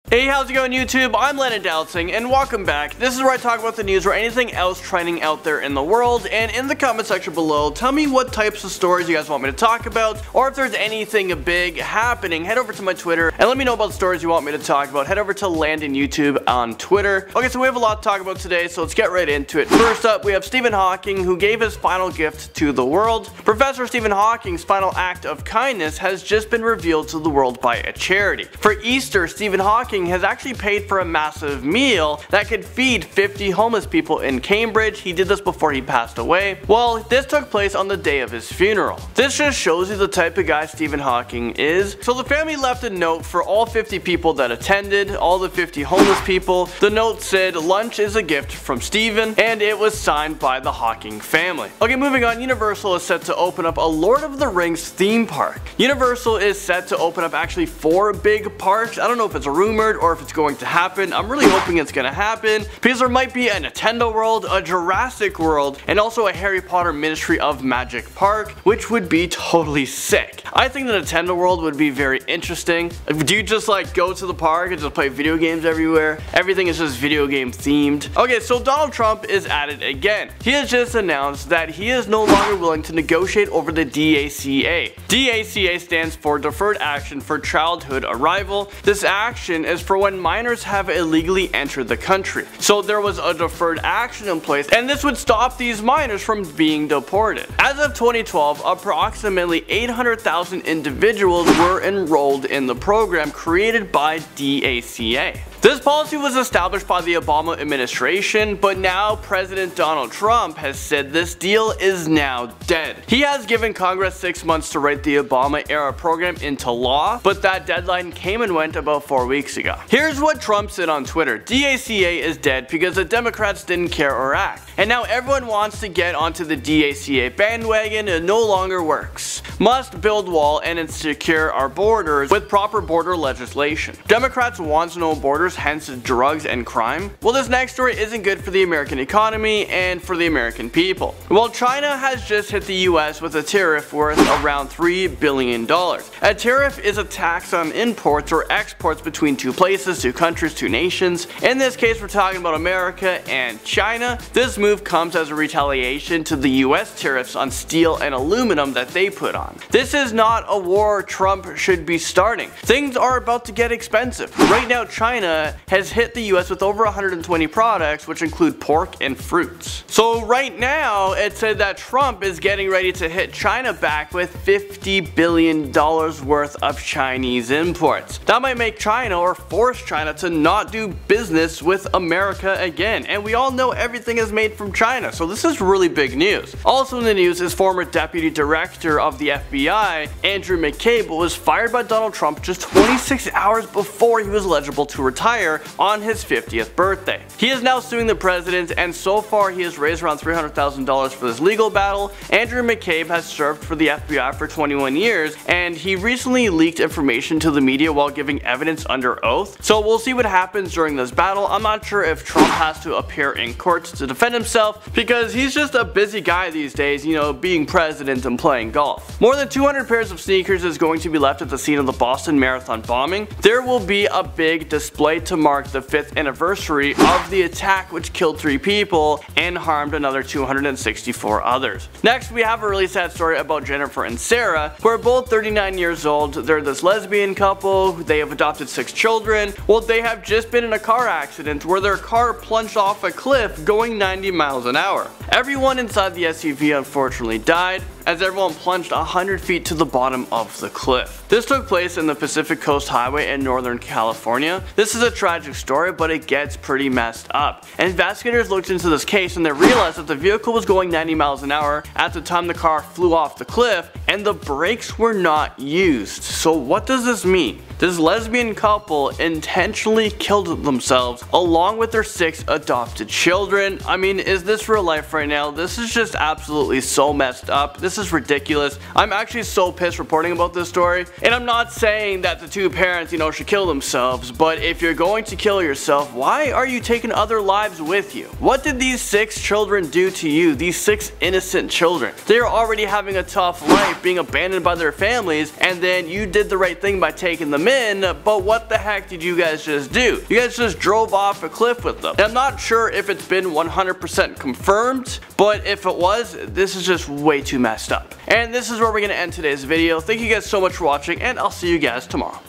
Hey, how's it going YouTube? I'm LandonProduction and welcome back. This is where I talk about the news or anything else trending out there in the world, and in the comment section below, tell me what types of stories you guys want me to talk about, or if there's anything big happening, head over to my Twitter and let me know about the stories you want me to talk about. Head over to Landon YouTube on Twitter. Okay, so we have a lot to talk about today, so let's get right into it. First up, we have Stephen Hawking, who gave his final gift to the world. Professor Stephen Hawking's final act of kindness has just been revealed to the world by a charity. For Easter, Stephen Hawking has actually paid for a massive meal that could feed 50 homeless people in Cambridge. He did this before he passed away. Well, this took place on the day of his funeral. This just shows you the type of guy Stephen Hawking is. So the family left a note for all 50 people that attended, all the 50 homeless people. The note said, "Lunch is a gift from Stephen," and it was signed by the Hawking family. Okay, moving on, Universal is set to open up a Lord of the Rings theme park. Universal is set to open up actually 4 big parks. I don't know if it's rumored or if it's going to happen. I'm really hoping it's gonna happen because there might be a Nintendo World, a Jurassic World, and also a Harry Potter Ministry of Magic park, which would be totally sick. I think the Nintendo World would be very interesting. Do you just like go to the park and just play video games everywhere? Everything is just video game themed. Okay, so Donald Trump is at it again. He has just announced that he is no longer willing to negotiate over the DACA. DACA stands for Deferred Action for Childhood Arrival. This action is for when minors have illegally entered the country. So there was a deferred action in place, and this would stop these minors from being deported. As of 2012, approximately 800,000 individuals were enrolled in the program created by DACA. This policy was established by the Obama administration, but now President Donald Trump has said this deal is now dead. He has given Congress 6 months to write the Obama-era program into law, but that deadline came and went about 4 weeks ago. Here's what Trump said on Twitter: DACA is dead because the Democrats didn't care or act, and now everyone wants to get onto the DACA bandwagon. It no longer works. Must build wall and secure our borders with proper border legislation. Democrats want no borders, hence drugs and crime. Well, this next story isn't good for the American economy and for the American people. Well, China has just hit the US with a tariff worth around $3 billion. A tariff is a tax on imports or exports between two places, two countries, two nations. In this case, we're talking about America and China. This move comes as a retaliation to the US tariffs on steel and aluminum that they put on. This is not a war Trump should be starting. Things are about to get expensive. Right now, China has hit the US with over 120 products, which include pork and fruits. So right now, it said that Trump is getting ready to hit China back with $50 billion worth of Chinese imports. That might make China, or force China, to not do business with America again. And we all know everything is made from China, so this is really big news. Also in the news is former Deputy Director of the FBI, Andrew McCabe, was fired by Donald Trump just 26 hours before he was eligible to retire on his 50th birthday. He is now suing the president, and so far he has raised around $300,000 for this legal battle. Andrew McCabe has served for the FBI for 21 years, and he recently leaked information to the media while giving evidence under oath. So we'll see what happens during this battle. I'm not sure if Trump has to appear in court to defend himself, because he's just a busy guy these days, you know, being president and playing golf. More than 200 pairs of sneakers is going to be left at the scene of the Boston Marathon bombing. There will be a big display to mark the 5th anniversary of the attack, which killed 3 people and harmed another 264 others. Next, we have a really sad story about Jennifer and Sarah, who are both 39 years old. They're this lesbian couple. They have adopted 6 children. Well, they have just been in a car accident where their car plunged off a cliff going 90 miles an hour. Everyone inside the SUV unfortunately died, as everyone plunged 100 feet to the bottom of the cliff. This took place in the Pacific Coast Highway in Northern California. This is a tragic story, but it gets pretty messed up. Investigators looked into this case and they realized that the vehicle was going 90 miles an hour at the time the car flew off the cliff, and the brakes were not used. So what does this mean? This lesbian couple intentionally killed themselves along with their 6 adopted children. I mean, is this real life right right now. This is just absolutely so messed up. This is ridiculous. I'm actually so pissed reporting about this story, and I'm not saying that the two parents, should kill themselves, but if you're going to kill yourself, why are you taking other lives with you? What did these 6 children do to you? These 6 innocent children. They're already having a tough life, being abandoned by their families, and then you did the right thing by taking them in, but what the heck did you guys just do? You guys just drove off a cliff with them. And I'm not sure if it's been 100% confirmed, but if it was, this is just way too messed up. And this is where we're going to end today's video. Thank you guys so much for watching, and I'll see you guys tomorrow.